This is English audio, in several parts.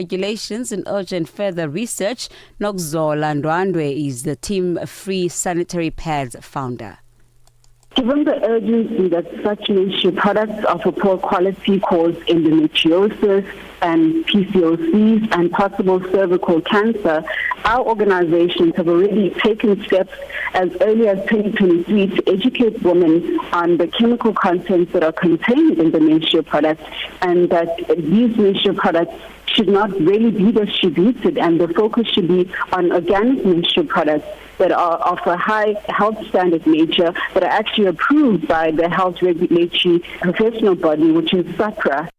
regulations and urgent further research. Nokzola Ndwandwe is the Team Free Sanitary Pads founder. Given the urgency that such menstrual products of a poor quality cause endometriosis and PCOS and possible cervical cancer, our organizations have already taken steps as early as 2023 to educate women on the chemical contents that are contained in the menstrual products, and that these menstrual products should not really be distributed, and the focus should be on organic menstrual products that are of a high health standard nature, that are actually approved by the health regulatory professional body, which is SACRA.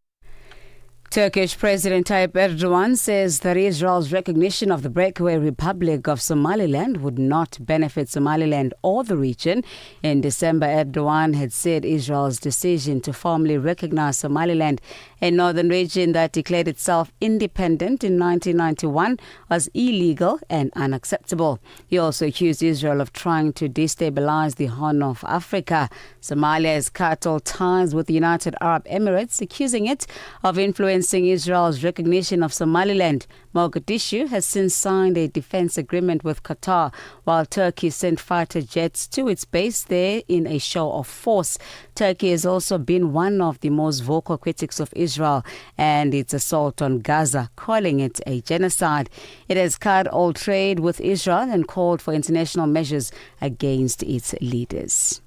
Turkish President Tayyip Erdogan says that Israel's recognition of the breakaway Republic of Somaliland would not benefit Somaliland or the region. In December, Erdogan had said Israel's decision to formally recognize Somaliland, a northern region that declared itself independent in 1991, was illegal and unacceptable. He also accused Israel of trying to destabilize the Horn of Africa. Somalia has cut all ties with the United Arab Emirates, accusing it of influencing Israel's recognition of Somaliland. Mogadishu has since signed a defense agreement with Qatar, while Turkey sent fighter jets to its base there in a show of force. Turkey has also been one of the most vocal critics of Israel and its assault on Gaza, calling it a genocide. It has cut all trade with Israel and called for international measures against its leaders.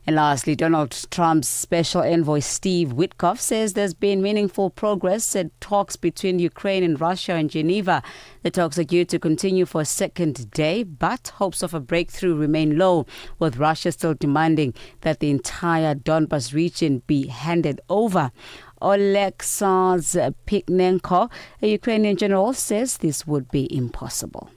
And lastly, Donald Trump's special envoy Steve Witkoff says there's been meaningful progress at talks between Ukraine and Russia in Geneva. The talks are due to continue for a second day, but hopes of a breakthrough remain low, with Russia still demanding that the entire Donbas region be handed over. Oleksandr Piknenko, a Ukrainian general, says this would be impossible.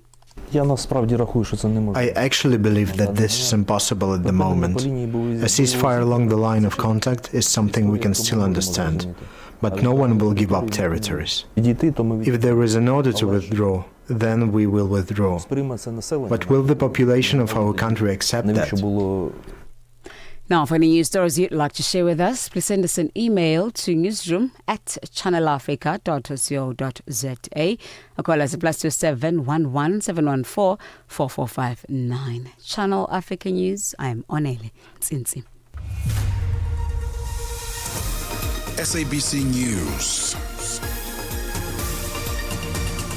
I actually believe that this is impossible at the moment. A ceasefire along the line of contact is something we can still understand, but no one will give up territories. If there is an order to withdraw, then we will withdraw. But will the population of our country accept that? Now, for any news stories you'd like to share with us, please send us an email to newsroom@channelafrica.co.za or call us at +27 11 714 4459. Channel Africa News, I am Onele Tsinzi. SABC News.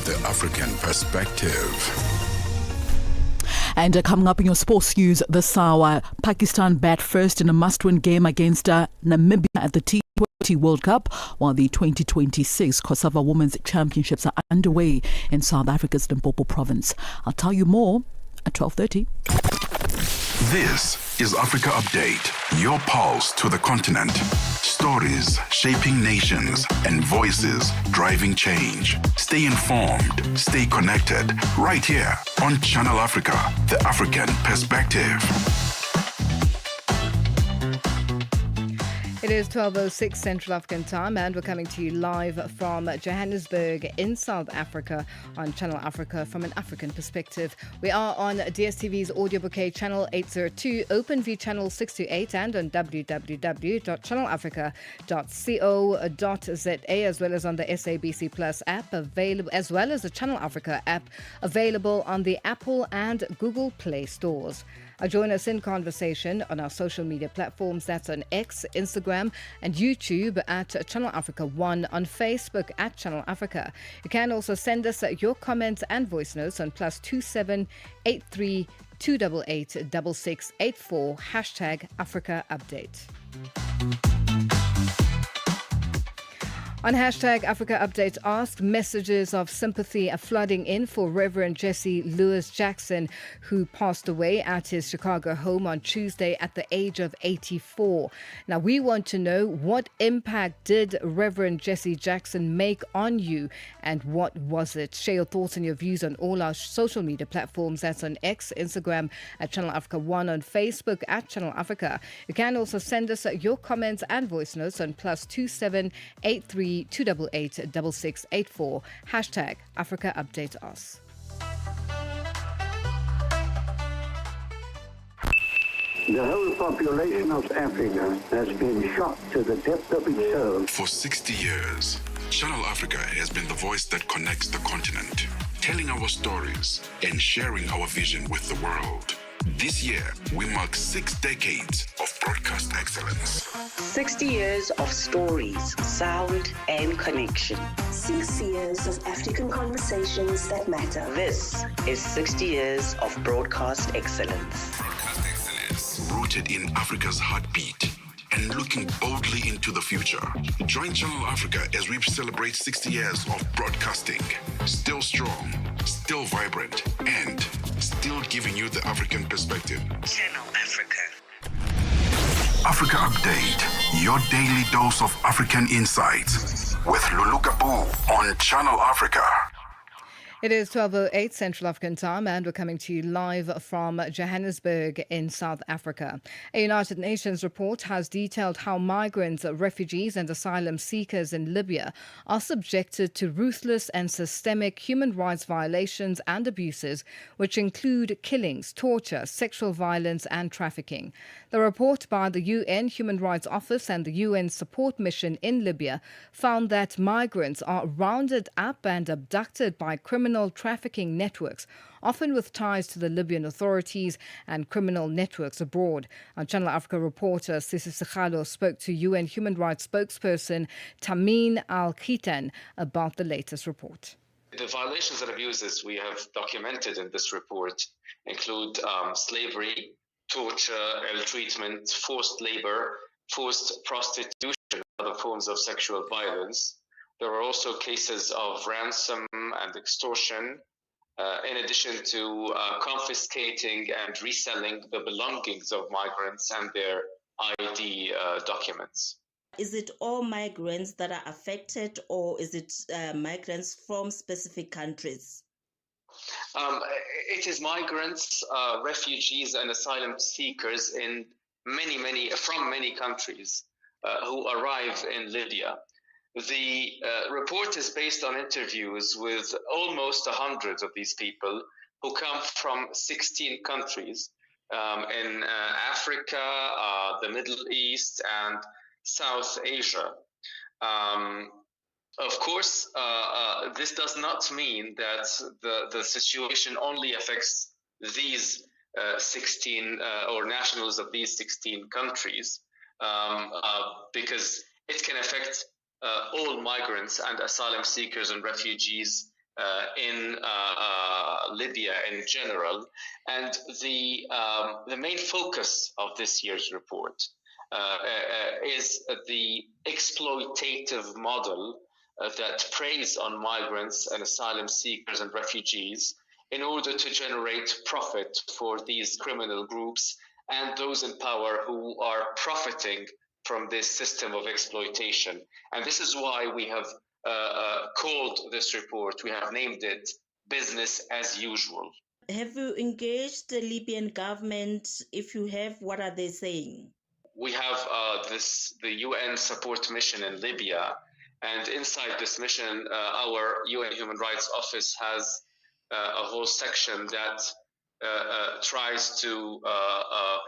The African Perspective. And coming up in your sports news this hour, Pakistan bat first in a must-win game against Namibia at the T20 World Cup, while the 2026 COSAVA Women's Championships are underway in South Africa's Limpopo province. I'll tell you more at 12:30. This is Africa Update, your pulse to the continent. Stories shaping nations and voices driving change. Stay informed, stay connected, right here on Channel Africa, the African Perspective. It is 12:06 Central African Time, and we're coming to you live from Johannesburg in South Africa on Channel Africa from an African perspective. We are on DSTV's audio bouquet channel 802, OpenView channel 628, and on www.channelafrica.co.za, as well as on the SABC Plus app available, as well as the Channel Africa app available on the Apple and Google Play stores. Join us in conversation on our social media platforms. That's on X, Instagram, and YouTube at Channel Africa 1, on Facebook at Channel Africa. You can also send us your comments and voice notes on +27 83 288 6684 #Africa Update. On #Africa Update, asked, messages of sympathy are flooding in for Reverend Jesse Lewis Jackson, who passed away at his Chicago home on Tuesday at the age of 84. Now, we want to know, what impact did Reverend Jesse Jackson make on you, and what was it? Share your thoughts and your views on all our social media platforms. That's on X, Instagram at Channel Africa 1, on Facebook at Channel Africa. You can also send us your comments and voice notes on +27 83 288 6684 #Africa Update Us. The whole population of Africa has been shocked to the depth of its soul. For 60 years, Channel Africa has been the voice that connects the continent, telling our stories and sharing our vision with the world. This year, we mark 6 decades of broadcast excellence. 60 years of stories, sound, and connection. 6 years of African conversations that matter. This is 60 years of broadcast excellence. Broadcast excellence. Rooted in Africa's heartbeat and looking boldly into the future. Join Channel Africa as we celebrate 60 years of broadcasting. Still strong, still vibrant, and still giving you the African perspective. Channel Africa. Africa Update, your daily dose of African insights with Lulu Gaboo on Channel Africa. It is 12:08 Central African Time, and we're coming to you live from Johannesburg in South Africa. A United Nations report has detailed how migrants, refugees and asylum seekers in Libya are subjected to ruthless and systemic human rights violations and abuses, which include killings, torture, sexual violence and trafficking. The report by the UN Human Rights Office and the UN Support Mission in Libya found that migrants are rounded up and abducted by criminal trafficking networks, often with ties to the Libyan authorities and criminal networks abroad. Our Channel Africa reporter Sisi Sikhalo spoke to UN human rights spokesperson Tameen Al-Khitan about the latest report. The violations and abuses we have documented in this report include slavery, torture, ill treatment, forced labor, forced prostitution, and other forms of sexual violence. There are also cases of ransom and extortion, in addition to confiscating and reselling the belongings of migrants and their ID documents. Is it all migrants that are affected, or is it migrants from specific countries? It is migrants, refugees and asylum seekers from many countries who arrive in Libya. The report is based on interviews with almost 100 of these people who come from 16 countries in Africa, the Middle East, and South Asia. Of course, this does not mean that the situation only affects these 16 or nationals of these 16 countries, because it can affect all migrants and asylum seekers and refugees in Libya in general. And the main focus of this year's report is the exploitative model that preys on migrants and asylum seekers and refugees in order to generate profit for these criminal groups and those in power who are profiting from this system of exploitation. And this is why we have called this report, we have named it Business as Usual. Have you engaged the Libyan government? If you have, what are they saying? We have the UN support mission in Libya, and inside this mission, our UN Human Rights Office has a whole section that tries to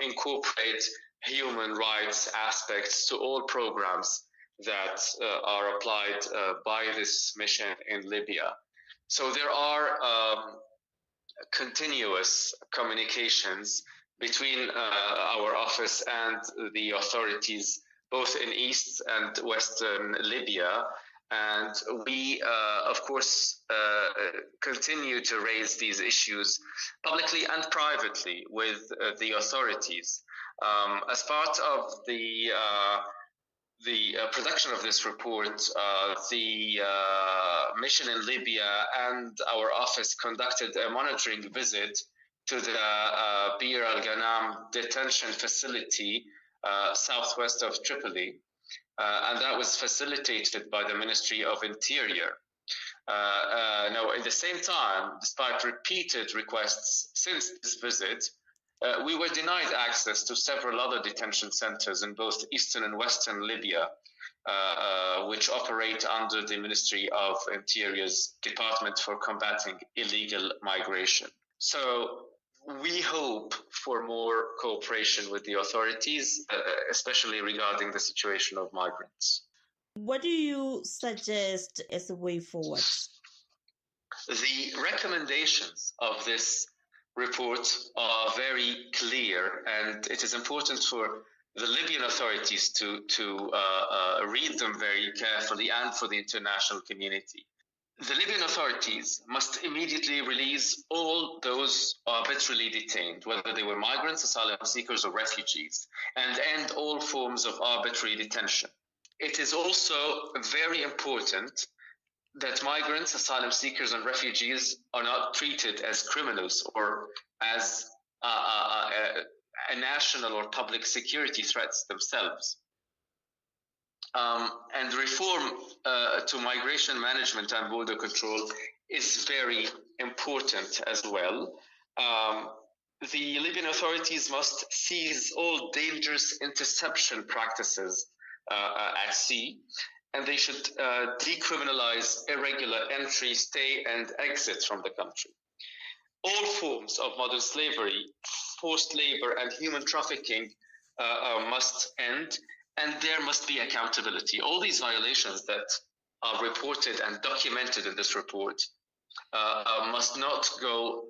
incorporate human rights aspects to all programs that are applied by this mission in Libya. So there are continuous communications between our office and the authorities, both in East and Western Libya. And we, of course, continue to raise these issues publicly and privately with the authorities. As part of the production of this report, the mission in Libya and our office conducted a monitoring visit to the Bir al-Ghanam detention facility southwest of Tripoli, and that was facilitated by the Ministry of Interior. Now, at the same time, despite repeated requests since this visit, we were denied access to several other detention centers in both eastern and western Libya, which operate under the Ministry of Interior's Department for Combating Illegal Migration. So we hope for more cooperation with the authorities, especially regarding the situation of migrants. What do you suggest as a way forward? The recommendations of this report are very clear, and it is important for the Libyan authorities to read them very carefully, and for the international community. The Libyan authorities must immediately release all those arbitrarily detained, whether they were migrants, asylum seekers, or refugees, and end all forms of arbitrary detention. It is also very important that migrants, asylum seekers, and refugees are not treated as criminals or as a national or public security threats themselves. And reform to migration management and border control is very important as well. The Libyan authorities must cease all dangerous interception practices at sea, and they should decriminalize irregular entry, stay, and exit from the country. All forms of modern slavery, forced labor, and human trafficking must end, and there must be accountability. All these violations that are reported and documented in this report must not go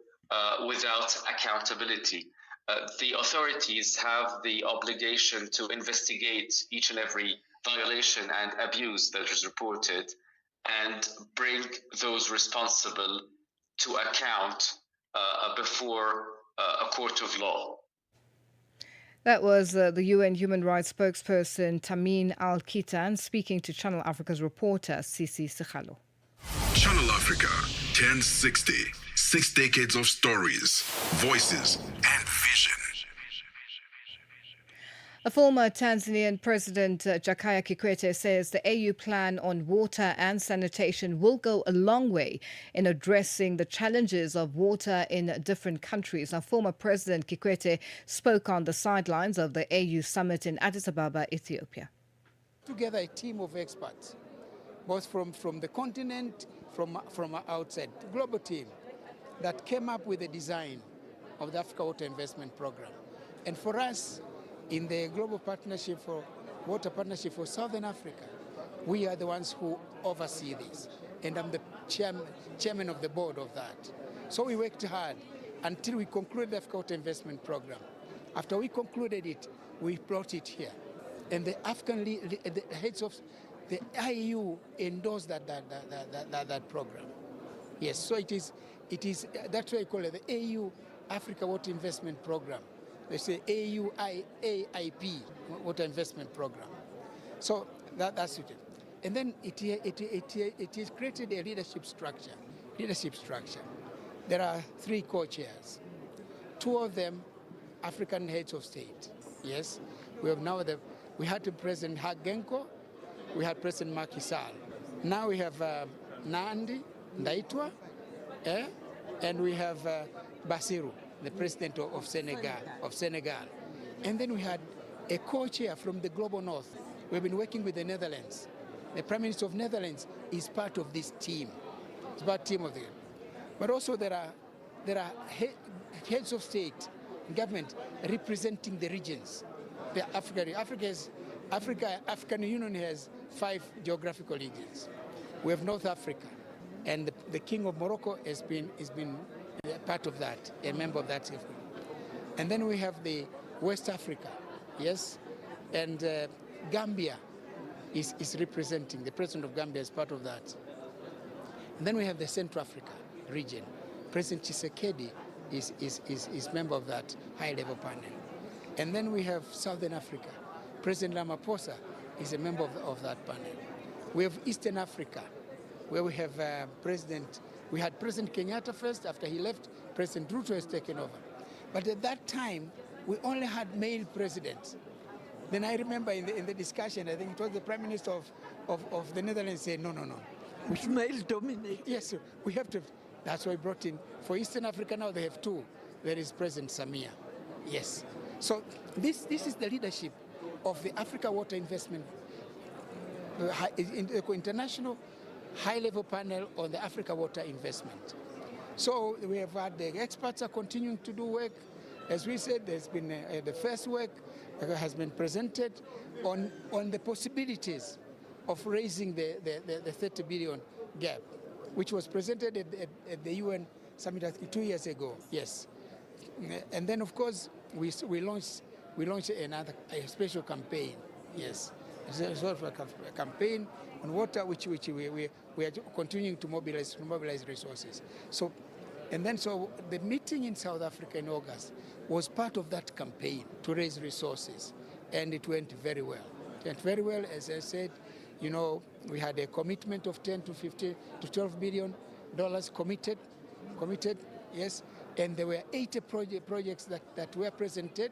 without accountability. The authorities have the obligation to investigate each and every violation and abuse that is reported and bring those responsible to account before a court of law. That was the UN Human Rights spokesperson Tamim Al-Kitan speaking to Channel Africa's reporter Sisi Sikhalo. Channel Africa 1060. 6 decades of stories, voices, and vision. A former Tanzanian President Jakaya Kikwete says the AU plan on water and sanitation will go a long way in addressing the challenges of water in different countries. Now, former President Kikwete spoke on the sidelines of the AU summit in Addis Ababa, Ethiopia. Together a team of experts, both from the continent, from outside, the global team that came up with the design of the Africa Water Investment Program. And for us, in the Global Partnership for Water Partnership for Southern Africa, we are the ones who oversee this. And I'm the chairman of the board of that. So we worked hard until we concluded the Africa Water Investment Program. After we concluded it, we brought it here. And the the heads of the IU endorsed that program. Yes, so it is that's why I call it the AU Africa Water Investment Program. They say AUIP, Water Investment Program. So that's it. And then it is created a leadership structure. There are 3 co-chairs. 2 of them, African heads of state. Yes, we have now we had President Hagenko, we had President Macky Sall. Now we have Nandi Ndaitwah, and we have Bassirou, the president of Senegal. And then we had a co-chair from the Global North. We've been working with the Netherlands. The Prime Minister of Netherlands is part of this team. It's part team of them. But also there are heads of state and government representing the regions. The African Union has 5 geographical regions. We have North Africa, and the King of Morocco has been part of that, a member of that. And then we have the West Africa, yes, and Gambia is representing, the president of Gambia is part of that. And then we have the Central Africa region. President Tshisekedi is member of that high-level panel. And then we have Southern Africa. President Ramaphosa is a member of that panel. We have Eastern Africa, where we have we had President Kenyatta first. After he left, President Ruto has taken over. But at that time, we only had male presidents. Then I remember in the discussion, I think it was the Prime Minister of the Netherlands said, no. We should male dominate. Yes, sir. We have to. That's why I brought in. For Eastern Africa now, they have 2. There is President Samia. Yes. So this is the leadership of the Africa Water Investment International High-Level Panel on the Africa Water Investment. So we have had the experts are continuing to do work. As we said, there's been the first work that has been presented on the possibilities of raising the 30 billion gap, which was presented at the UN summit, I think, 2 years ago. Yes. And then, of course, we launched a special campaign. Yes. It's a sort of a campaign on water, which we are continuing to mobilize resources. So the meeting in South Africa in August was part of that campaign to raise resources, and it went very well. It went very well, as I said. We had a commitment of 10 to 15 to 12 billion dollars committed, yes, and there were 80 projects that were presented,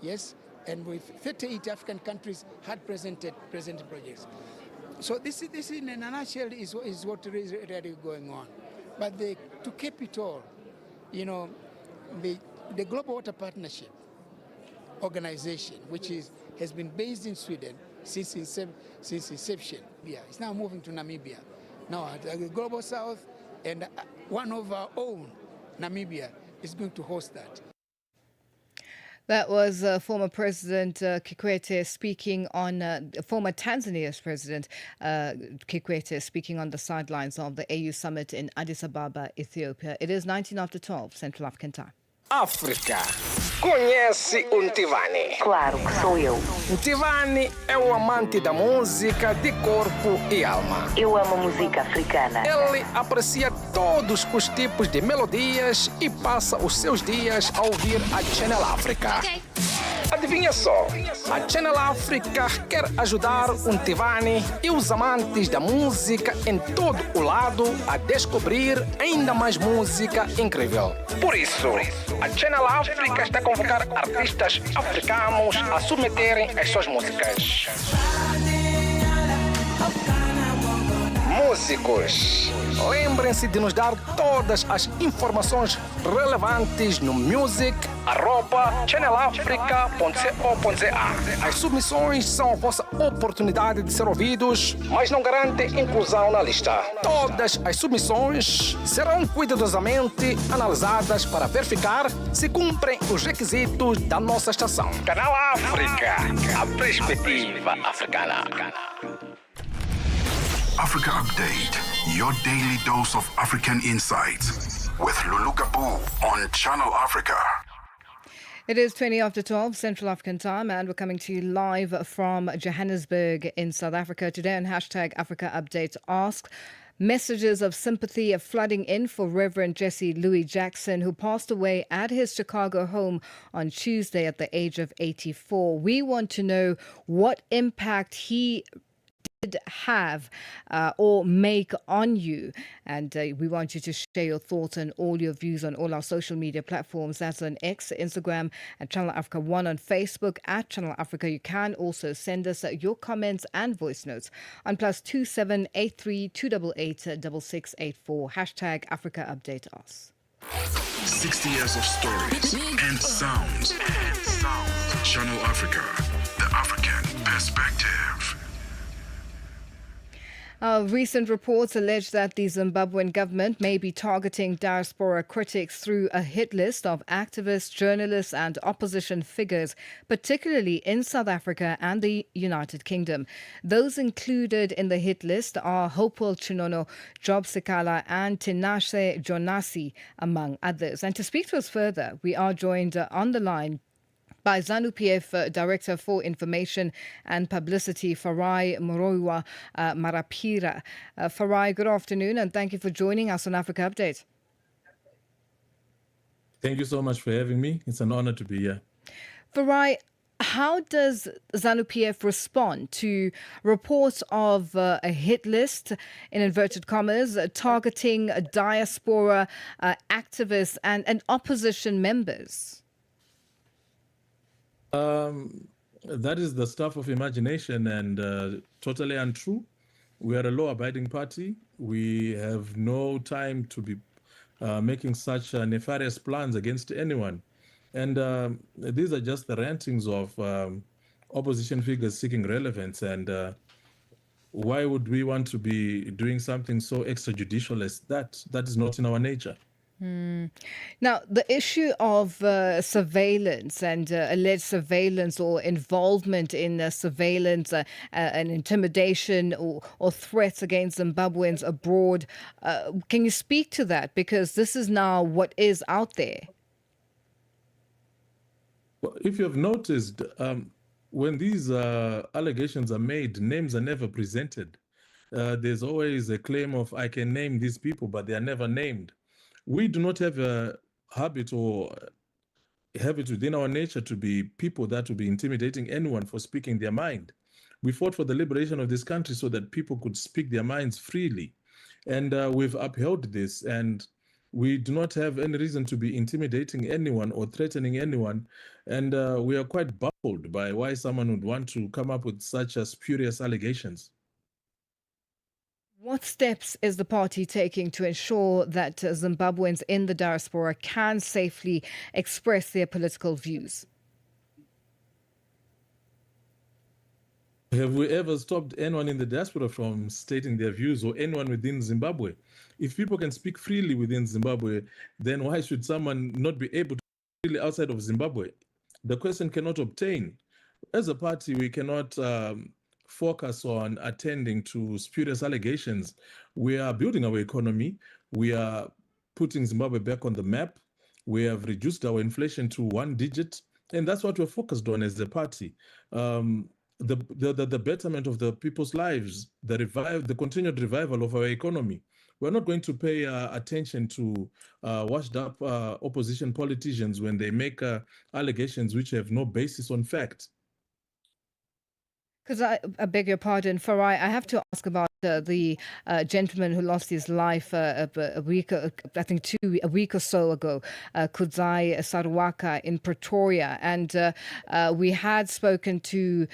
yes, and with 38 African countries had presented projects. So this in a nutshell is what is really going on. But to cap it all, the Global Water Partnership organization, which has been based in Sweden since inception, it's now moving to Namibia. Now the Global South and one of our own, Namibia, is going to host that. That was former President Kikwete speaking on, former Tanzania's President Kikwete speaking on the sidelines of the AU summit in Addis Ababa, Ethiopia. It is 19 after 12, Central African Time. África. Conhece o Ntivani? Claro que sou eu. Ntivani é o amante da música de corpo e alma. Eu amo música africana. Ele aprecia todos os tipos de melodias e passa os seus dias a ouvir a Channel África. Okay. Adivinha só, a Channel África quer ajudar o Ntivani e os amantes da música em todo o lado a descobrir ainda mais música incrível. Por isso, a Channel África está a convocar artistas africanos a submeterem as suas músicas. Músicos, lembrem-se de nos dar todas as informações relevantes no music@channelafrica.co.za. As submissões são a vossa oportunidade de ser ouvidos, mas não garantem inclusão na lista. Todas as submissões serão cuidadosamente analisadas para verificar se cumprem os requisitos da nossa estação. Canal África, a perspectiva africana. Africa Update, your daily dose of African insights with Lulu Gaboo on Channel Africa. It is 20 after 12 Central African Time, and we're coming to you live from Johannesburg in South Africa. Today on hashtag Africa Update Ask, messages of sympathy are flooding in for Reverend Jesse Louis Jackson, who passed away at his Chicago home on Tuesday at the age of 84. We want to know what impact he did have or make on you, and we want you to share your thoughts and all your views on all our social media platforms. That's on X, Instagram, and Channel Africa 1 on Facebook at Channel Africa. You can also send us your comments and voice notes on +2783 288 6684 hashtag Africa Update Us. 60 years of stories and sounds. Channel Africa, the African perspective. Recent reports allege that the Zimbabwean government may be targeting diaspora critics through a hit list of activists, journalists and opposition figures, particularly in South Africa and the United Kingdom. Those included in the hit list are Hopewell Chinono, Job Sekala and Tinashe Jonasi, among others. And to speak to us further, we are joined on the line by ZANU-PF Director for Information and Publicity, Farai Moroiwa Marapira. Farai, good afternoon, and thank you for joining us on Africa Update. Thank you so much for having me. It's an honor to be here. Farai, how does ZANU-PF respond to reports of a hit list, in inverted commas, targeting diaspora activists and opposition members? That is the stuff of imagination and totally untrue. We are a law-abiding party. We have no time to be making such nefarious plans against anyone. And these are just the rantings of opposition figures seeking relevance. And why would we want to be doing something so extrajudicial as that? That is not in our nature. Now, the issue of surveillance and alleged surveillance or involvement in surveillance and intimidation or threats against Zimbabweans abroad, can you speak to that? Because this is now what is out there. Well, if you have noticed, when these allegations are made, names are never presented. There's always a claim of, I can name these people, but they are never named. We do not have a habit or have it within our nature to be people that will be intimidating anyone for speaking their mind. We fought for the liberation of this country so that people could speak their minds freely. And we've upheld this, and we do not have any reason to be intimidating anyone or threatening anyone. And we are quite baffled by why someone would want to come up with such spurious allegations. What steps is the party taking to ensure that Zimbabweans in the diaspora can safely express their political views? Have we ever stopped anyone in the diaspora from stating their views, or anyone within Zimbabwe? If people can speak freely within Zimbabwe, then why should someone not be able to speak freely outside of Zimbabwe? The question cannot obtain. As a party, we cannot focus on attending to spurious allegations. We are building our economy. We are putting Zimbabwe back on the map. We have reduced our inflation to 1 digit, and that's what we're focused on as a party. The betterment of the people's lives, the continued revival of our economy. We're not going to pay attention to washed up opposition politicians when they make allegations which have no basis on fact. Because I beg your pardon, Farai, I have to ask about the gentleman who lost his life a week, a week or so ago, Kudzai Saruwaka in Pretoria. And we had spoken to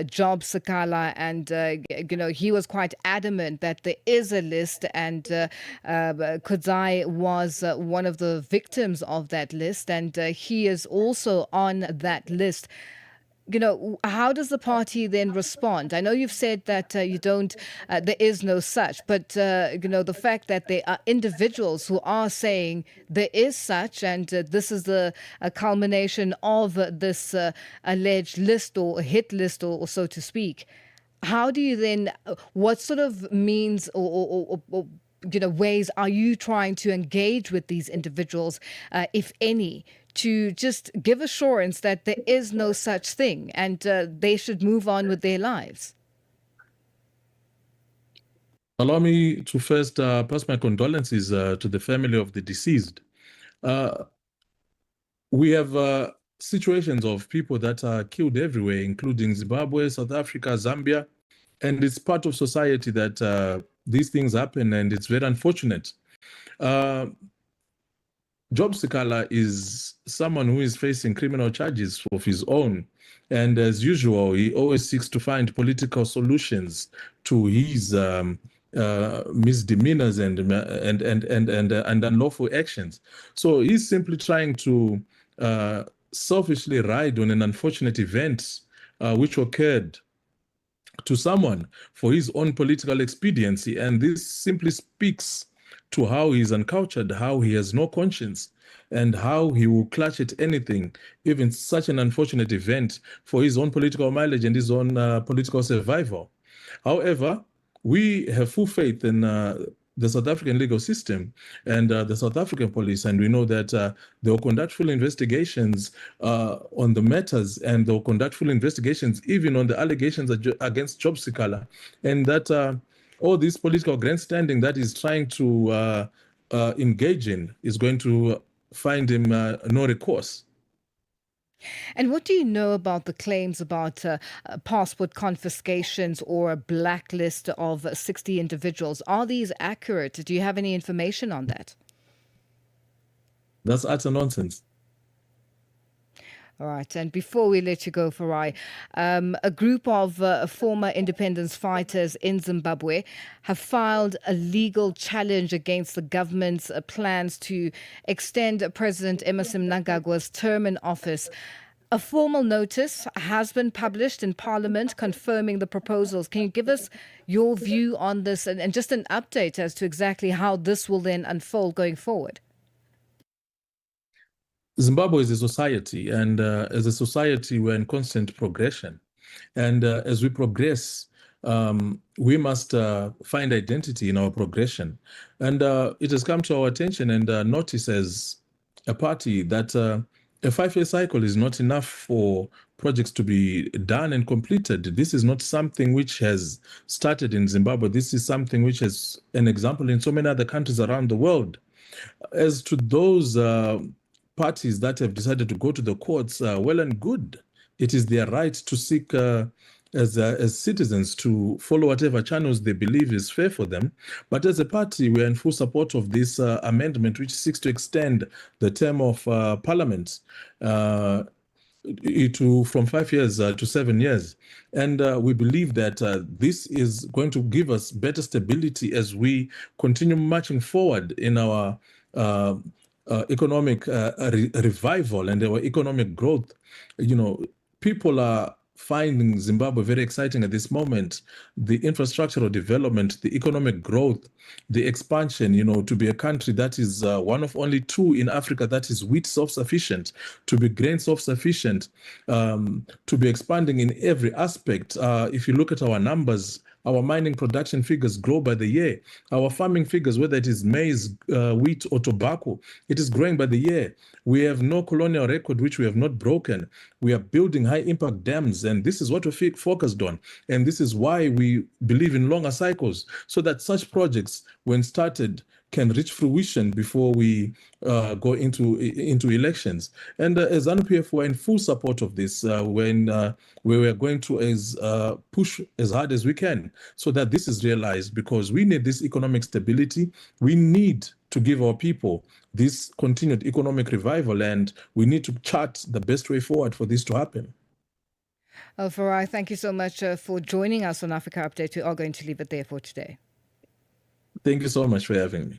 Job Sakala, and he was quite adamant that there is a list, and Kudzai was one of the victims of that list, and he is also on that list. How does the party then respond? I know you've said that you don't, there is no such, but, the fact that there are individuals who are saying there is such, and this is the culmination of this alleged list or hit list, or so to speak. How do you then, what sort of means or ways are you trying to engage with these individuals, if any, to just give assurance that there is no such thing and they should move on with their lives? Allow me to first pass my condolences to the family of the deceased. We have situations of people that are killed everywhere, including Zimbabwe, South Africa, Zambia, and it's part of society that these things happen, and it's very unfortunate. Job Sikala is someone who is facing criminal charges of his own. And as usual, he always seeks to find political solutions to his misdemeanors and unlawful actions. So he's simply trying to selfishly ride on an unfortunate event which occurred to someone for his own political expediency. And this simply speaks to how he's uncultured, how he has no conscience, and how he will clutch at anything, even such an unfortunate event, for his own political mileage and his own political survival. However, we have full faith in the South African legal system and the South African police, and we know that they will conduct full investigations on the matters, and they will conduct full investigations even on the allegations against Job Sikala, and that all this political grandstanding that he's trying to engage in is going to find him no recourse. And what do you know about the claims about passport confiscations or a blacklist of 60 individuals? Are these accurate? Do you have any information on that? That's utter nonsense. All right. And before we let you go, Farai, a group of former independence fighters in Zimbabwe have filed a legal challenge against the government's plans to extend President Emmerson Mnangagwa's term in office. A formal notice has been published in Parliament confirming the proposals. Can you give us your view on this and just an update as to exactly how this will then unfold going forward? Zimbabwe is a society, and as a society, we're in constant progression. And as we progress, we must find identity in our progression. And it has come to our attention and notice as a party that a 5-year cycle is not enough for projects to be done and completed. This is not something which has started in Zimbabwe. This is something which is an example in so many other countries around the world. As to those parties that have decided to go to the courts, well and good. It is their right to seek, as citizens, to follow whatever channels they believe is fair for them. But as a party, we are in full support of this amendment, which seeks to extend the term of Parliament from 5 years to 7 years. And we believe that this is going to give us better stability as we continue marching forward in our economic revival and our economic growth. People are finding Zimbabwe very exciting at this moment. The infrastructural development, the economic growth, the expansion, to be a country that is one of only 2 in Africa that is wheat self-sufficient, to be grain self-sufficient, to be expanding in every aspect. If you look at our numbers, our mining production figures grow by the year. Our farming figures, whether it is maize, wheat, or tobacco, it is growing by the year. We have no colonial record which we have not broken. We are building high-impact dams, and this is what we're focused on. And this is why we believe in longer cycles, so that such projects, when started, can reach fruition before we go into elections. And as ZANU-PF, we're in full support of this when we are going to push as hard as we can so that this is realized, because we need this economic stability. We need to give our people this continued economic revival, and we need to chart the best way forward for this to happen. Farai, thank you so much for joining us on Africa Update. We are going to leave it there for today. Thank you so much for having me.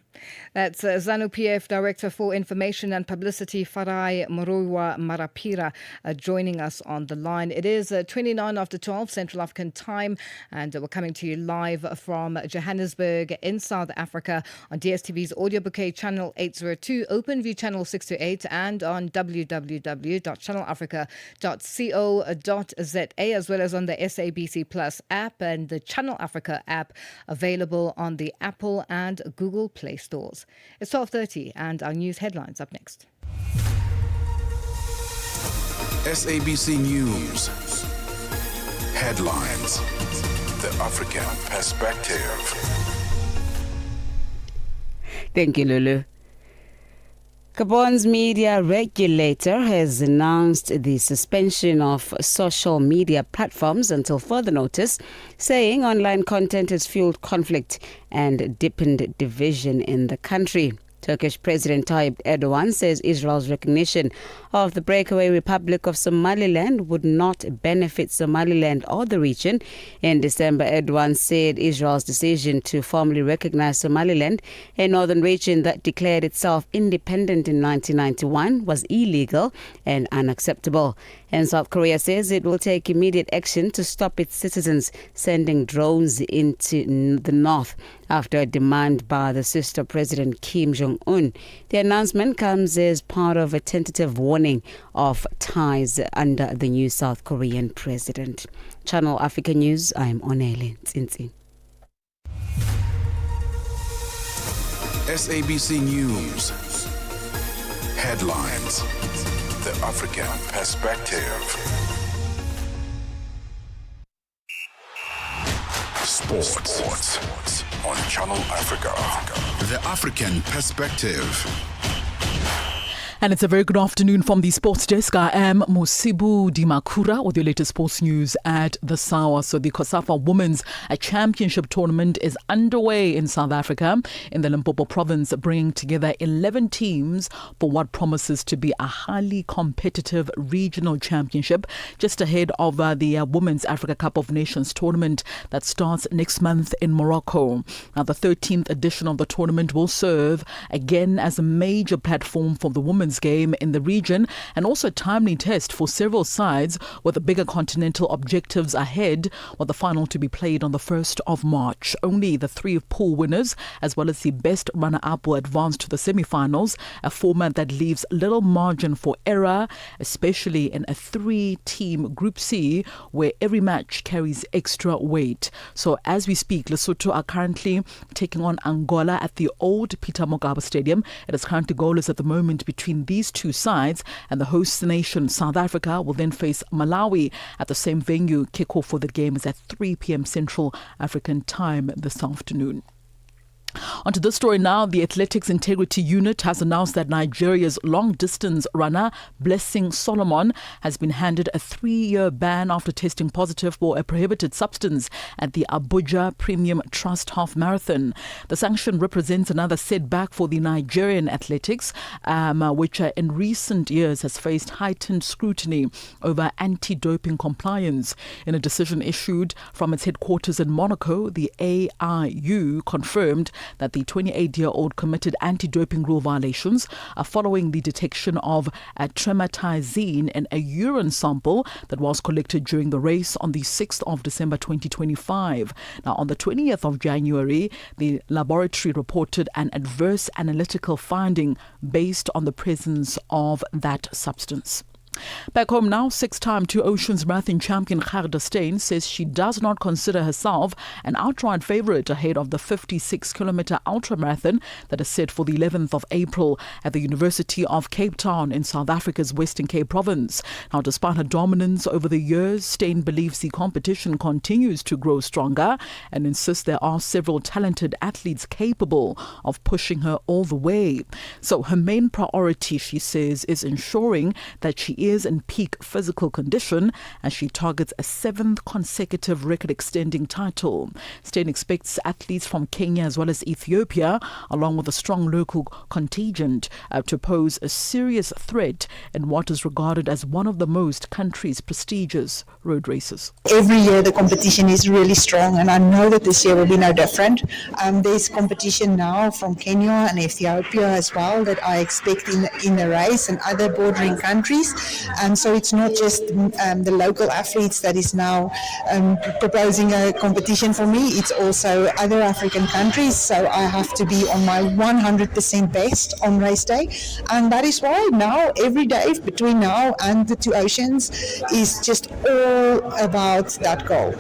That's ZANU-PF Director for Information and Publicity, Farai Moroiwa Marapira, joining us on the line. It is 29 after 12 Central African time, and we're coming to you live from Johannesburg in South Africa on DSTV's audio bouquet channel 802, OpenView channel 628, and on www.channelafrica.co.za, as well as on the SABC Plus app and the Channel Africa app, available on the Apple and Google Play stores. It's 12:30 and our news headlines up next. SABC News. Headlines. The African Perspective. Thank you, Lulu. Gabon's media regulator has announced the suspension of social media platforms until further notice, saying online content has fueled conflict and deepened division in the country. Turkish President Tayyip Erdogan says Israel's recognition of the breakaway Republic of Somaliland would not benefit Somaliland or the region. In December, Erdogan said Israel's decision to formally recognize Somaliland, a northern region that declared itself independent in 1991, was illegal and unacceptable. And South Korea says it will take immediate action to stop its citizens sending drones into the north after a demand by the sister President Kim Jong-un. The announcement comes as part of a tentative warning of ties under the new South Korean president. Channel Africa News, I'm Onele Ntsinzi. SABC News. Headlines. The African Perspective. Sports on Channel Africa. The African Perspective. And it's a very good afternoon from the sports desk. I am Musibu Dimakura with your latest sports news at the Sawa. So the COSAFA Women's Championship Tournament is underway in South Africa, in the Limpopo province, bringing together 11 teams for what promises to be a highly competitive regional championship, just ahead of the Women's Africa Cup of Nations tournament that starts next month in Morocco. Now, the 13th edition of the tournament will serve again as a major platform for the women's women's game in the region and also a timely test for several sides with the bigger continental objectives ahead, with the final to be played on the 1st of March. Only the 3 pool winners as well as the best runner-up will advance to the semi-finals, a format that leaves little margin for error, especially in a 3-team Group C where every match carries extra weight. So as we speak, Lesotho are currently taking on Angola at the old Peter Mokaba Stadium. It is currently goalless at the moment between these two sides, and the host nation South Africa will then face Malawi at the same venue. Kickoff for the game is at 3 p.m. Central African time this afternoon. Onto this story now. The Athletics Integrity Unit has announced that Nigeria's long-distance runner Blessing Solomon has been handed a 3-year ban after testing positive for a prohibited substance at the Abuja Premium Trust Half Marathon. The sanction represents another setback for the Nigerian athletics, which in recent years has faced heightened scrutiny over anti-doping compliance. In a decision issued from its headquarters in Monaco, the AIU confirmed that the 28-year-old committed anti-doping rule violations following the detection of trematizine in a urine sample that was collected during the race on the 6th of December 2025. Now, on the 20th of January, the laboratory reported an adverse analytical finding based on the presence of that substance. Back home now, 6-time Two Oceans marathon champion Gerda Steyn says she does not consider herself an outright favourite ahead of the 56-kilometre ultramarathon that is set for the 11th of April at the University of Cape Town in South Africa's Western Cape province. Now, despite her dominance over the years, Steyn believes the competition continues to grow stronger and insists there are several talented athletes capable of pushing her all the way. So her main priority, she says, is ensuring that she is in peak physical condition as she targets a 7th consecutive record-extending title. Steyn expects athletes from Kenya as well as Ethiopia, along with a strong local contingent, to pose a serious threat in what is regarded as one of the most country's prestigious road races. Every year the competition is really strong, and I know that this year will be no different. There's competition now from Kenya and Ethiopia as well that I expect in the race, and other bordering countries. So it's not just the local athletes that is now proposing a competition for me, it's also other African countries, so I have to be on my 100% best on race day, and that is why now every day between now and the Two Oceans is just all about that goal.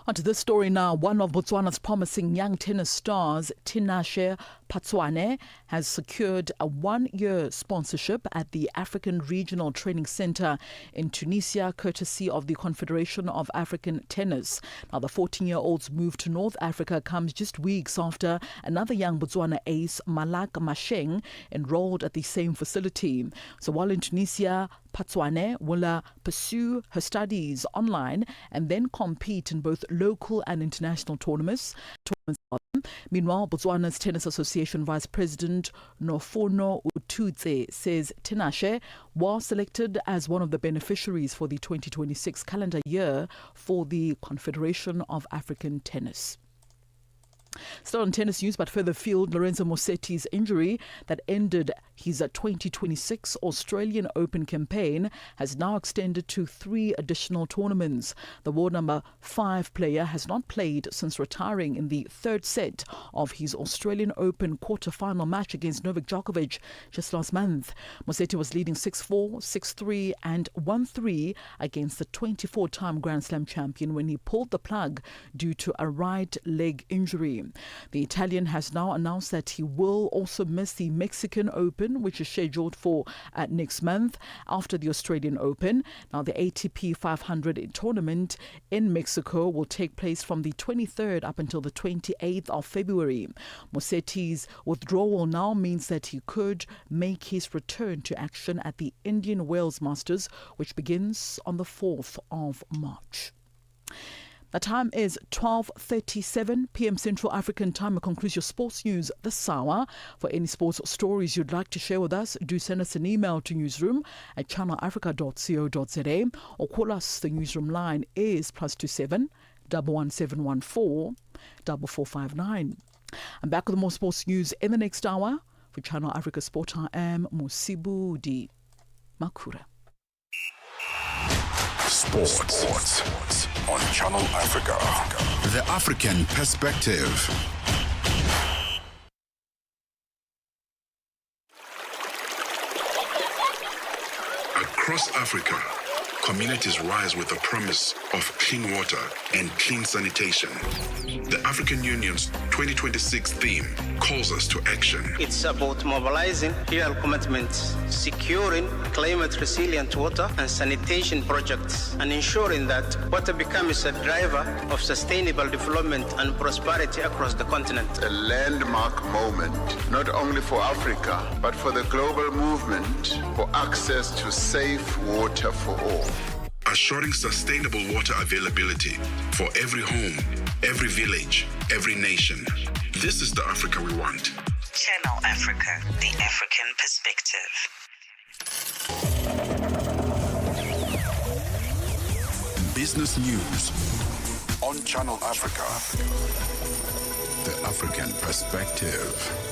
Onto this story now. One of Botswana's promising young tennis stars, Tinashe Patswane, has secured a 1-year sponsorship at the African Regional Training Centre in Tunisia, courtesy of the Confederation of African Tennis. Now, the 14-year-old's move to North Africa comes just weeks after another young Botswana ace, Malak Masheng, enrolled at the same facility. So while in Tunisia, Patswane will pursue her studies online and then compete in both local and international tournaments. Meanwhile, Botswana's Tennis Association Vice President Nofono Ututse says Tinashe was selected as one of the beneficiaries for the 2026 calendar year for the Confederation of African Tennis. Still on tennis news, but further afield, Lorenzo Musetti's injury that ended his 2026 Australian Open campaign has now extended to 3 additional tournaments. The world number 5 player has not played since retiring in the 3rd set of his Australian Open quarter-final match against Novak Djokovic just last month. Musetti was leading 6-4, 6-3 and 1-3 against the 24-time Grand Slam champion when he pulled the plug due to a right leg injury. The Italian has now announced that he will also miss the Mexican Open, which is scheduled for next month after the Australian Open. Now, the ATP 500 tournament in Mexico will take place from the 23rd up until the 28th of February. Musetti's withdrawal now means that he could make his return to action at the Indian Wells Masters, which begins on the 4th of March. The time is 12:37 p.m. Central African Time. It concludes your sports news this hour. For any sports stories you'd like to share with us, do send us an email to newsroom@channelafrica.co.za or call us. The newsroom line is +27 11714 4459. I'm back with more sports news in the next hour. For Channel Africa Sport, I am Musibudi Makura. Sports on Channel Africa. The African Perspective. Across Africa, communities rise with the promise of clean water and clean sanitation. The African Union's 2026 theme calls us to action. It's about mobilizing real commitments, securing climate-resilient water and sanitation projects, and ensuring that water becomes a driver of sustainable development and prosperity across the continent. A landmark moment, not only for Africa, but for the global movement for access to safe water for all. Assuring sustainable water availability for every home, every village, every nation. This is the Africa we want. Channel Africa, the African perspective. Business news on Channel Africa. The African perspective.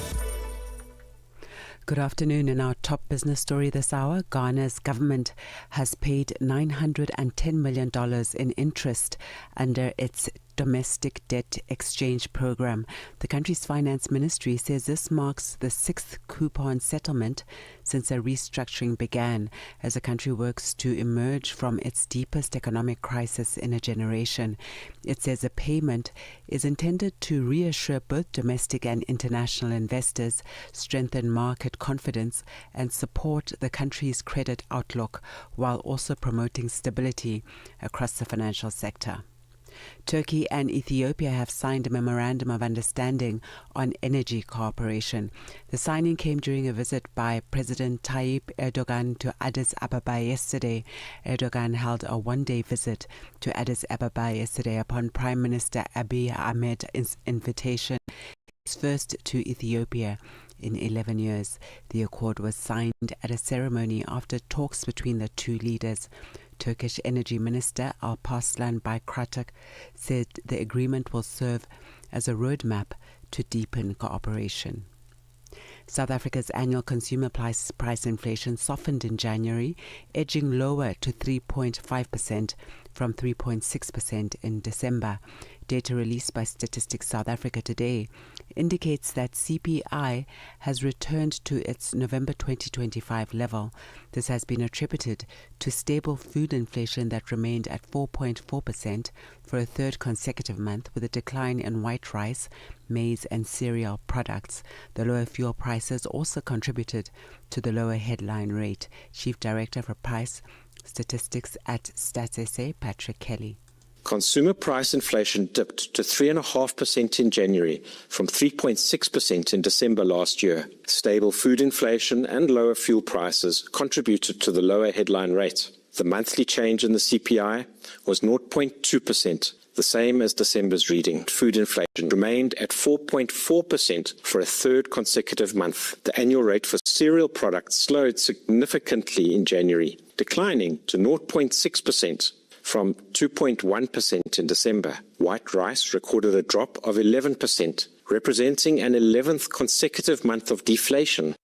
Good afternoon. In our top business story this hour, Ghana's government has paid $910 million in interest under its domestic debt exchange program. The country's finance ministry says this marks the sixth coupon settlement since a restructuring began as the country works to emerge from its deepest economic crisis in a generation. It says the payment is intended to reassure both domestic and international investors, strengthen market confidence, and support the country's credit outlook while also promoting stability across the financial sector. Turkey and Ethiopia have signed a memorandum of understanding on energy cooperation. The signing came during a visit by President Tayyip Erdogan to Addis Ababa yesterday. Erdogan held a one-day visit to Addis Ababa yesterday upon Prime Minister Abiy Ahmed's invitation, his first to Ethiopia in 11 years. The accord was signed at a ceremony after talks between the two leaders. Turkish Energy Minister Alparslan Bayraktar said the agreement will serve as a roadmap to deepen cooperation. South Africa's annual consumer price inflation softened in January, edging lower to 3.5% from 3.6% in December. Data released by Statistics South Africa today indicates that CPI has returned to its November 2025 level. This has been attributed to stable food inflation that remained at 4.4% for a third consecutive month, with a decline in white rice, maize and cereal products. The lower fuel prices also contributed to the lower headline rate. Chief Director for Price Statistics at StatsSA, Patrick Kelly. Consumer price inflation dipped to 3.5% in January from 3.6% in December last year. Stable food inflation and lower fuel prices contributed to the lower headline rate. The monthly change in the CPI was 0.2%, the same as December's reading. Food inflation remained at 4.4% for a third consecutive month. The annual rate for cereal products slowed significantly in January, declining to 0.6%. From 2.1% in December. White rice recorded a drop of 11%, representing an 11th consecutive month of deflation.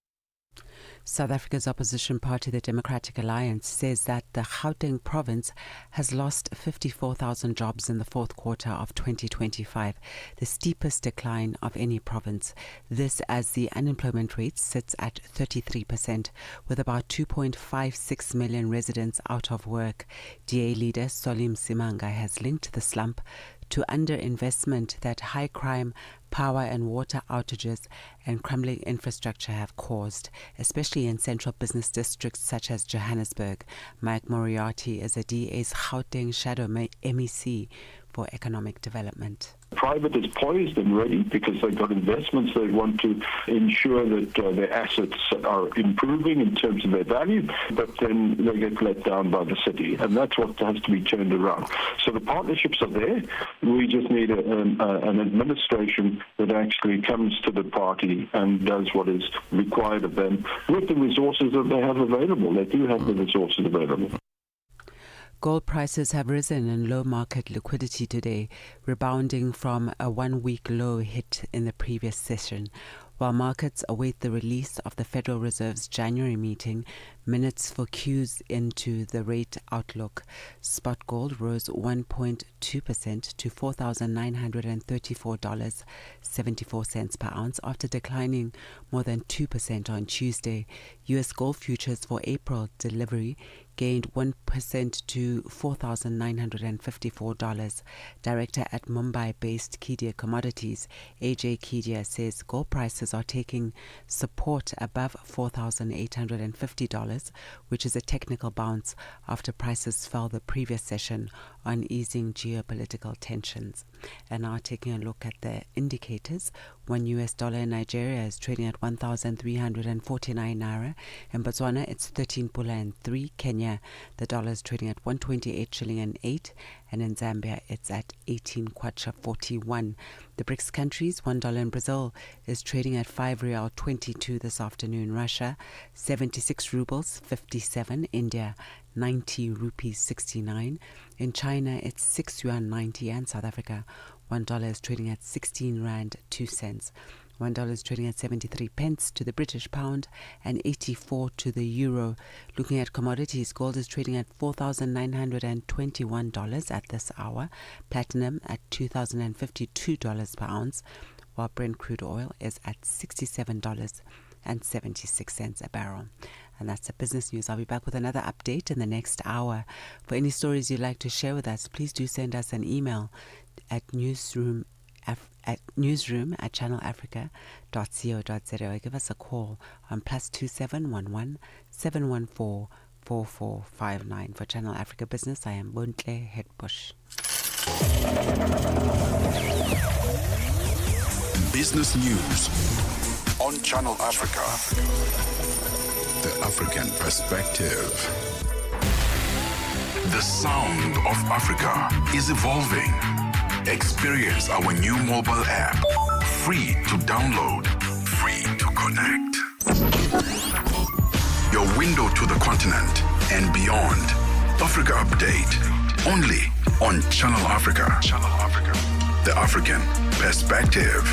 South Africa's opposition party, the Democratic Alliance, says that the Gauteng province has lost 54,000 jobs in the fourth quarter of 2025, the steepest decline of any province. This as the unemployment rate sits at 33%, with about 2.56 million residents out of work. DA leader Solim Simanga has linked the slump to underinvestment that high crime, power and water outages and crumbling infrastructure have caused, especially in central business districts such as Johannesburg. Mike Moriarty is a DA's Gauteng Shadow MEC for Economic Development. Private is poised and ready because they've got investments. They want to ensure that their assets are improving in terms of their value, but then they get let down by the city, and that's what has to be turned around. So the partnerships are there. We just need an administration that actually comes to the party and does what is required of them with the resources that they have available. They do have the resources available. Gold prices have risen in low market liquidity today, rebounding from a one-week low hit in the previous session. While markets await the release of the Federal Reserve's January meeting, minutes for cues into the rate outlook. Spot gold rose 1.2% to $4,934.74 per ounce after declining more than 2% on Tuesday. U.S. gold futures for April delivery gained 1% to $4,954. Director at Mumbai-based Kedia Commodities, AJ Kedia, says gold prices are taking support above $4,850, which is a technical bounce after prices fell the previous session on easing geopolitical tensions. And now taking a look at the indicators. $1 US in Nigeria is trading at 1,349 naira. In Botswana, it's 13 pula and 3. Kenya, the dollar is trading at 128 shilling and 8. And in Zambia, it's at 18 kwacha 41. The BRICS countries, $1 in Brazil is trading at 5 real 22 this afternoon. Russia, 76 rubles 57. India, 90 rupees 69. In China, it's 6 yuan 90. And South Africa, $1 is trading at 16 rand 2 cents. $1 is trading at 73 pence to the British pound and 84 to the euro. Looking at commodities, gold is trading at $4,921 at this hour. Platinum at $2,052 per ounce, while Brent crude oil is at $67.76 a barrel. And that's the business news. I'll be back with another update in the next hour. For any stories you'd like to share with us, please do send us an email at newsroom@channelafrica.co.za. Give us a call on +2711 714 4459. For Channel Africa Business, I am Bontle Hetbush. Business News on Channel Africa. The African Perspective. The sound of Africa is evolving. Experience our new mobile app. Free to download, free to connect. Your window to the continent and beyond. Africa Update. Only on Channel Africa. Channel Africa. The African Perspective.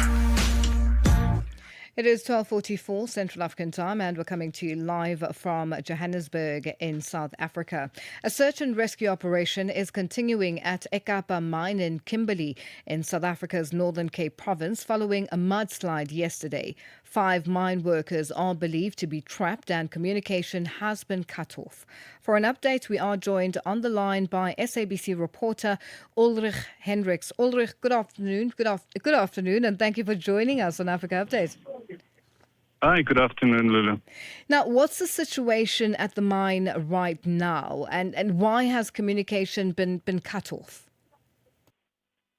It is 12:44 Central African Time, and we're coming to you live from Johannesburg in South Africa. A search and rescue operation is continuing at Ekapa Mine in Kimberley in South Africa's Northern Cape Province following a mudslide yesterday. 5 mine workers are believed to be trapped and communication has been cut off. For an update, we are joined on the line by SABC reporter Ulrich Hendricks. Ulrich, good afternoon. Good afternoon, and thank you for joining us on Africa Update. Hi, good afternoon, Lulu. Now, what's the situation at the mine right now, and why has communication been cut off?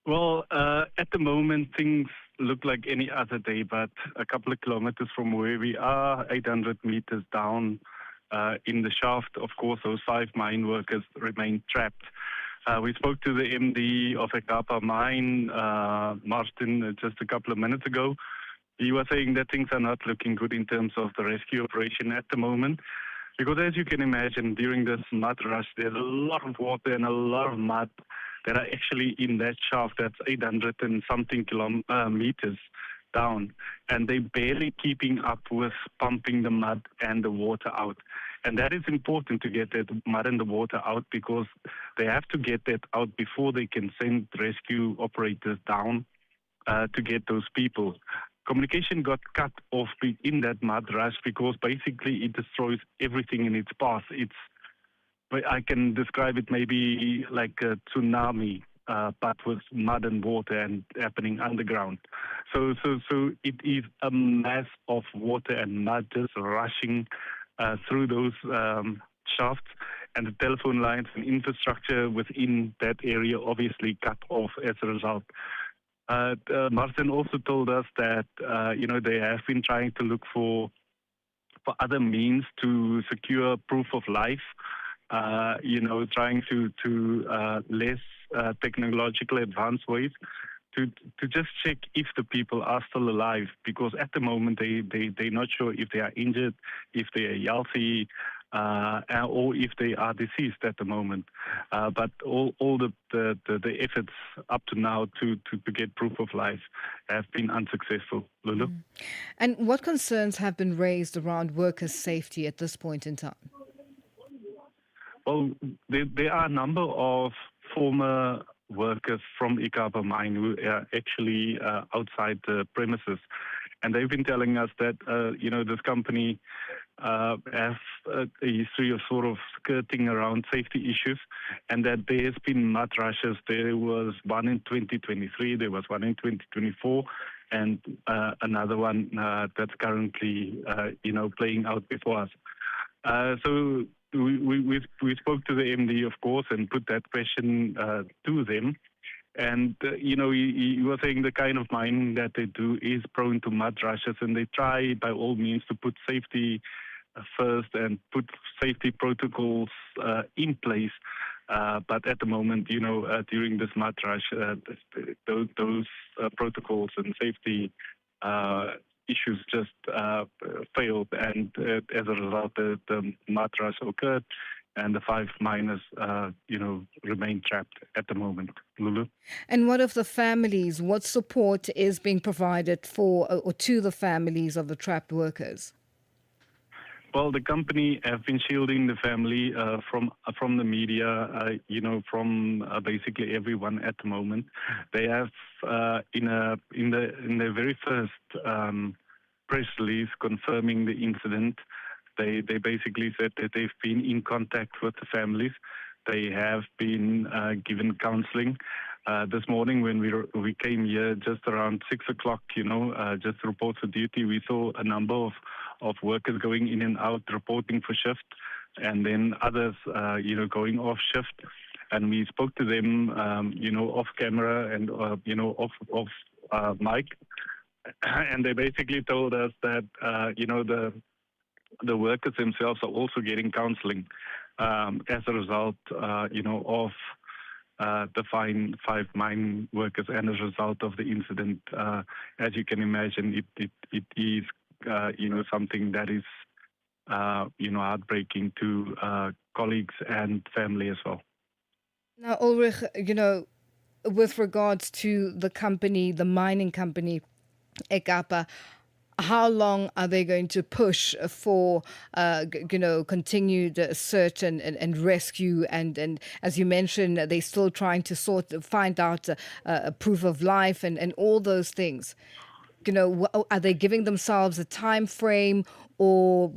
Well, at the moment, things look like any other day, but a couple of kilometers from where we are, 800 meters down in the shaft, of course, those 5 mine workers remain trapped. We spoke to the MD of Ekapa Mine, Martin, just a couple of minutes ago. He was saying that things are not looking good in terms of the rescue operation at the moment. Because as you can imagine, during this mud rush, there's a lot of water and a lot of mud that are actually in that shaft that's 800 and something meters down. And they're barely keeping up with pumping the mud and the water out. And that is important to get that mud and the water out because they have to get that out before they can send rescue operators down to get those people. Communication got cut off in that mud rush because basically it destroys everything in its path. I can describe it maybe like a tsunami, but with mud and water and happening underground. So it is a mass of water and mud just rushing through those shafts, and the telephone lines and infrastructure within that area obviously cut off as a result. Martin also told us that they have been trying to look for other means to secure proof of life. Trying to less technological advanced ways to just check if the people are still alive. Because at the moment they're not sure if they are injured, if they are healthy. or if they are deceased at the moment. But all the efforts up to now to get proof of life have been unsuccessful, Lulu. And what concerns have been raised around workers' safety at this point in time? Well, there are a number of former workers from Ikapa mine who are actually outside the premises. And they've been telling us that, this company has a history of sort of skirting around safety issues, and that there has been mud rushes. There was one in 2023, there was one in 2024, and another one that's currently, playing out before us. So we spoke to the MD, of course, and put that question to them. And, he was saying the kind of mining that they do is prone to mud rushes, and they try by all means to put safety first and put safety protocols in place. But at the moment, during this mud rush, those protocols and safety issues just failed. And as a result, the mud rush occurred. And the 5 miners, remain trapped at the moment. Lulu? And what of the families? What support is being provided for or to the families of the trapped workers? Well, the company have been shielding the family from the media, from basically everyone at the moment. They have in the very first press release confirming the incident. They basically said that they've been in contact with the families. They have been given counseling. This morning when we came here just around 6 o'clock, just reports of duty, we saw a number of workers going in and out, reporting for shift, and then others, going off shift. And we spoke to them, off camera and, off mic. And they basically told us that, the workers themselves are also getting counseling as a result, of the 5 mine workers, and as a result of the incident. As you can imagine, it is, something that is, heartbreaking to colleagues and family as well. Now, Ulrich, with regards to the company, the mining company, Ikapa, how long are they going to push for, continued search and rescue? And as you mentioned, they're still trying to find out proof of life and all those things. Are they giving themselves a time frame, or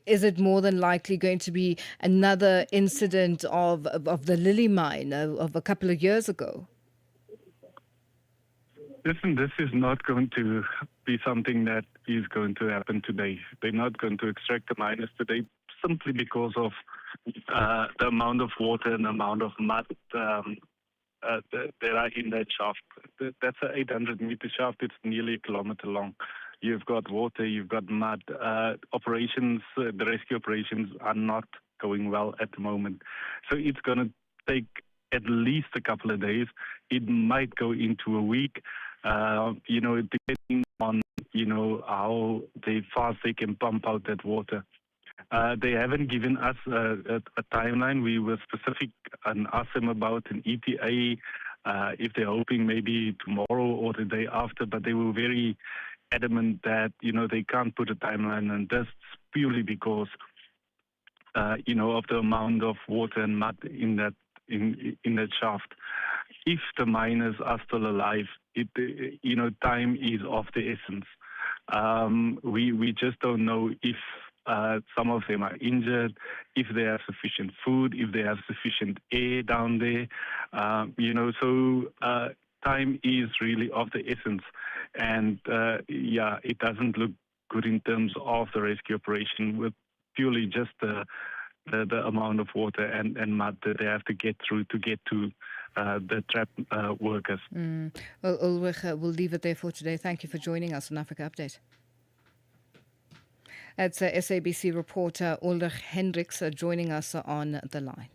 is it more than likely going to be another incident of the Lily mine of a couple of years ago? Listen, this is not going to be something that is going to happen today. They're not going to extract the miners today simply because of the amount of water and the amount of mud that are in that shaft. That's an 800-meter shaft. It's nearly a kilometer long. You've got water, you've got mud. The rescue operations are not going well at the moment. So it's going to take at least a couple of days. It might go into a week. Depending on, how fast they can pump out that water. They haven't given us a timeline. We were specific and asked them about an ETA, if they're hoping maybe tomorrow or the day after, but they were very adamant that, they can't put a timeline, and that's purely because, of the amount of water and mud in that shaft. If the miners are still alive, time is of the essence. We just don't know if some of them are injured, if they have sufficient food, if they have sufficient air down there. So time is really of the essence. And it doesn't look good in terms of the rescue operation with purely just the amount of water and mud that they have to get through to get to the trapped workers. Well, Ulrich, we'll leave it there for today. Thank you for joining us on Africa Update. That's SABC reporter Ulrich Hendricks joining us on the line.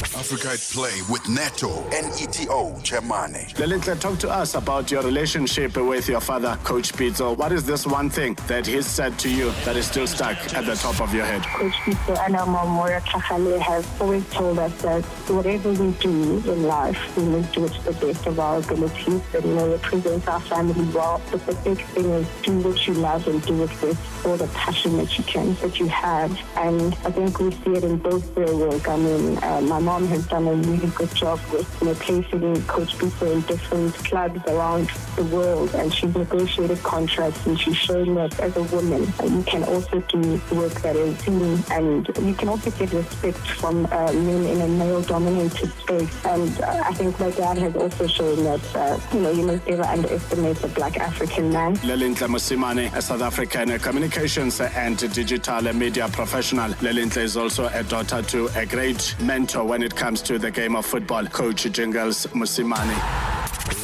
Africa at Play with Neto and ETO Chemane. Lelintle, talk to us about your relationship with your father, Coach Pitso. What is this one thing that he said to you that is still stuck at the top of your head? Coach Pitso and our mom, Moira Kakale, have always told us that whatever we do in life, we must do it to the best of our abilities and represent our family well. But the big thing is do what you love and do it with all the passion that you have. And I think we see it in both their work. I mean, my mom has done a really good job with placing Coach Pitso in different clubs around the world, and she's negotiated contracts, and she's showing that as a woman you can also do work that is seen, and you can also get respect from men in a male-dominated space. And I think my dad has also shown that you must never underestimate the Black African man. Lelintle Musimane, a South African communications and digital media professional. Lelintle is also a daughter to a great mentor when it comes to the game of football, Coach Jingles Musimane.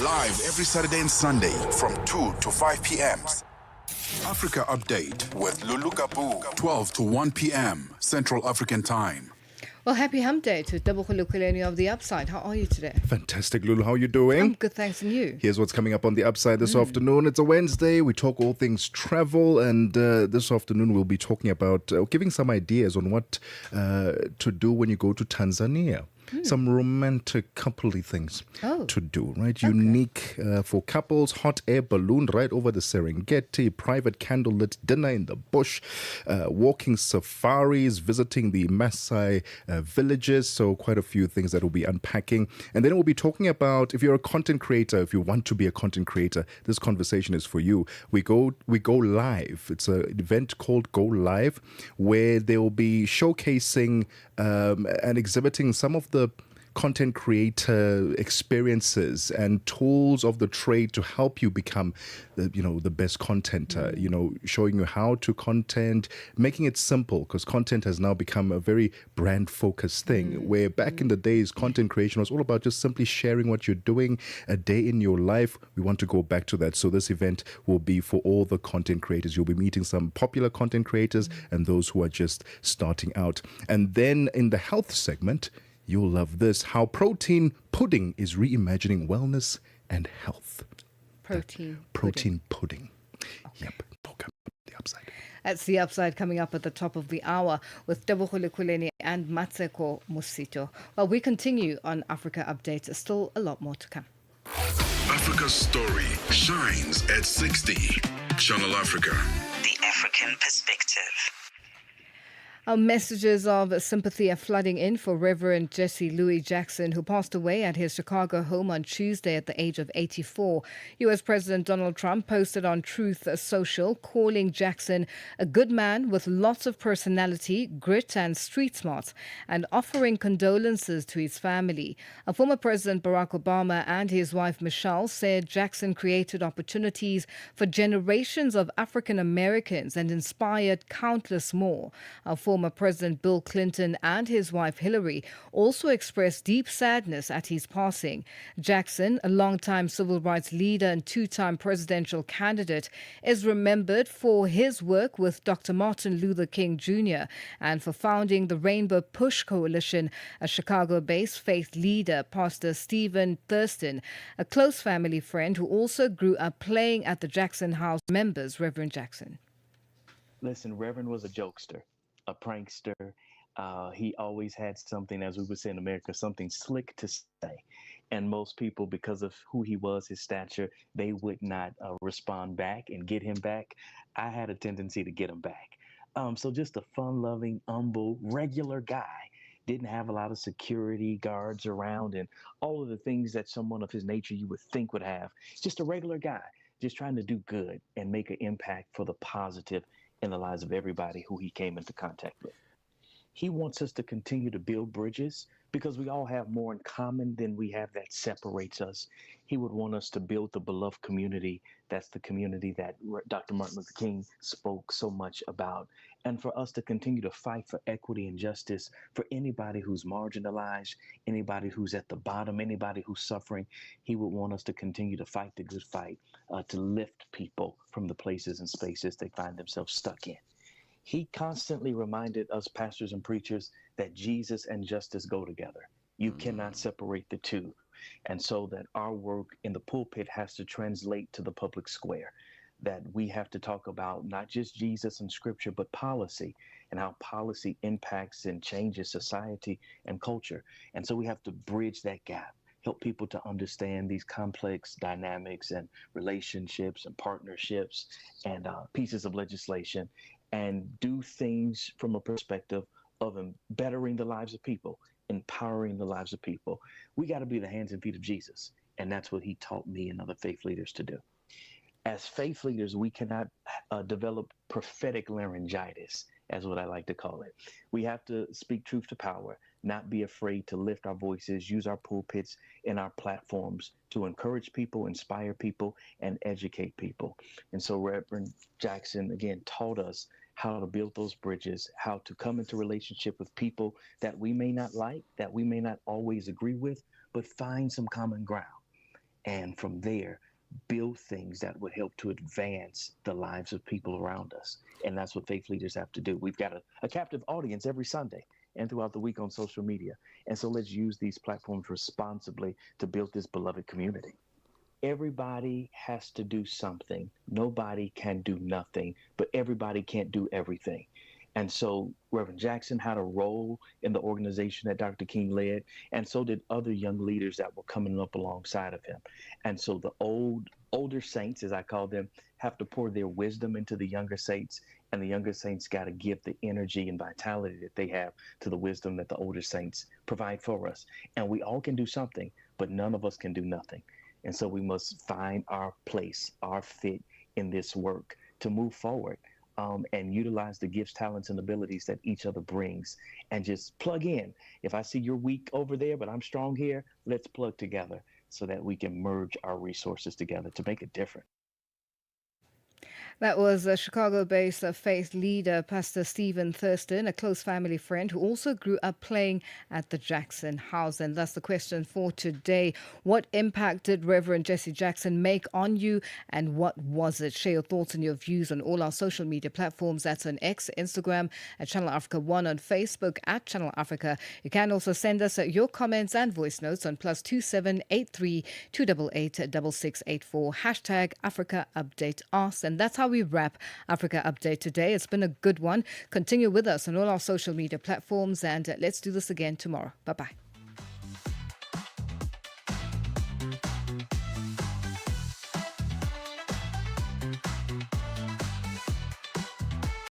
Live every Saturday and Sunday from 2 to 5 p.m. Africa Update with Lulu Gaboo, 12 to 1 p.m. Central African Time. Well, happy hump day to Tebogo Lukuleni of The Upside. How are you today? Fantastic, Lulu. How are you doing? I'm good, thanks. And you? Here's what's coming up on The Upside this afternoon. It's a Wednesday. We talk all things travel. And this afternoon, we'll be talking about giving some ideas on what to do when you go to Tanzania. Some romantic coupley things to do, right? Okay. Unique for couples, hot air balloon right over the Serengeti, private candlelit dinner in the bush, walking safaris, visiting the Maasai villages. So quite a few things that we'll be unpacking. And then we'll be talking about if you're a content creator, if you want to be a content creator, this conversation is for you. We go live. It's an event called Go Live, where they'll be showcasing and exhibiting some of the content creator experiences and tools of the trade to help you become the best contenter, showing you how to content, making it simple, because content has now become a very brand focused thing, where back in the days content creation was all about just simply sharing what you're doing a day in your life. We want to go back to that. So this event will be for all the content creators. You'll be meeting some popular content creators and those who are just starting out. And then in the health segment, you'll love this, how protein pudding is reimagining wellness and health. Protein pudding. Okay. Yep. The Upside. That's The Upside coming up at the top of the hour with Tebogo Lukuleni and Matseko Musito. Well, we continue on Africa Update. Still a lot more to come. Africa's story shines at 60. Channel Africa. The African Perspective. Our messages of sympathy are flooding in for Reverend Jesse Louis Jackson, who passed away at his Chicago home on Tuesday at the age of 84. U.S. President Donald Trump posted on Truth Social, calling Jackson a good man with lots of personality, grit and street smarts, and offering condolences to his family. Former President Barack Obama and his wife Michelle said Jackson created opportunities for generations of African Americans and inspired countless more. Former President Bill Clinton and his wife Hillary also expressed deep sadness at his passing. Jackson, a longtime civil rights leader and two-time presidential candidate, is remembered for his work with Dr. Martin Luther King Jr. and for founding the Rainbow Push Coalition, a Chicago-based faith leader, Pastor Stephen Thurston, a close family friend who also grew up playing at the Jackson House, members Reverend Jackson. Listen, Reverend was a jokester, a prankster. He always had something, as we would say in America, something slick to say. And most people, because of who he was, his stature, they would not respond back and get him back. I had a tendency to get him back. So just a fun-loving, humble, regular guy. Didn't have a lot of security guards around and all of the things that someone of his nature you would think would have. Just a regular guy, just trying to do good and make an impact for the positive in the lives of everybody who he came into contact with. He wants us to continue to build bridges because we all have more in common than we have that separates us. He would want us to build the beloved community. That's the community that Dr. Martin Luther King spoke so much about. And for us to continue to fight for equity and justice for anybody who's marginalized, anybody who's at the bottom, anybody who's suffering. He would want us to continue to fight the good fight, to lift people from the places and spaces they find themselves stuck in. He constantly reminded us pastors and preachers that Jesus and justice go together. You cannot separate the two. And so that our work in the pulpit has to translate to the public square, that we have to talk about not just Jesus and scripture, but policy and how policy impacts and changes society and culture. And so we have to bridge that gap, help people to understand these complex dynamics and relationships and partnerships and pieces of legislation, and do things from a perspective of bettering the lives of people, empowering the lives of people. We got to be the hands and feet of Jesus. And that's what he taught me and other faith leaders to do. As faith leaders, we cannot develop prophetic laryngitis, as what I like to call it. We have to speak truth to power, not be afraid to lift our voices, use our pulpits and our platforms to encourage people, inspire people, and educate people. And so Reverend Jackson, again, taught us how to build those bridges, how to come into relationship with people that we may not like, that we may not always agree with, but find some common ground. And from there, build things that would help to advance the lives of people around us. And that's what faith leaders have to do. We've got a captive audience every Sunday and throughout the week on social media. And so let's use these platforms responsibly to build this beloved community. Everybody has to do something. Nobody can do nothing, but everybody can't do everything. And so Reverend Jackson had a role in the organization that Dr. King led, and so did other young leaders that were coming up alongside of him. And so the older saints, as I call them, have to pour their wisdom into the younger saints, and the younger saints got to give the energy and vitality that they have to the wisdom that the older saints provide for us. And we all can do something, but none of us can do nothing. And so we must find our place, our fit in this work to move forward. And utilize the gifts, talents, and abilities that each other brings, and just plug in. If I see you're weak over there, but I'm strong here, let's plug together so that we can merge our resources together to make a difference. That was a Chicago-based faith leader, Pastor Stephen Thurston, a close family friend who also grew up playing at the Jackson House. And that's the question for today. What impact did Reverend Jesse Jackson make on you, and what was it? Share your thoughts and your views on all our social media platforms. That's on X, Instagram, at Channel Africa 1, on Facebook, at Channel Africa. You can also send us your comments and voice notes on +27 83 288 6684, hashtag Africa Update Ask. And that's how we wrap Africa Update today. It's been a good one. Continue with us on all our social media platforms, and let's do this again tomorrow. Bye-bye.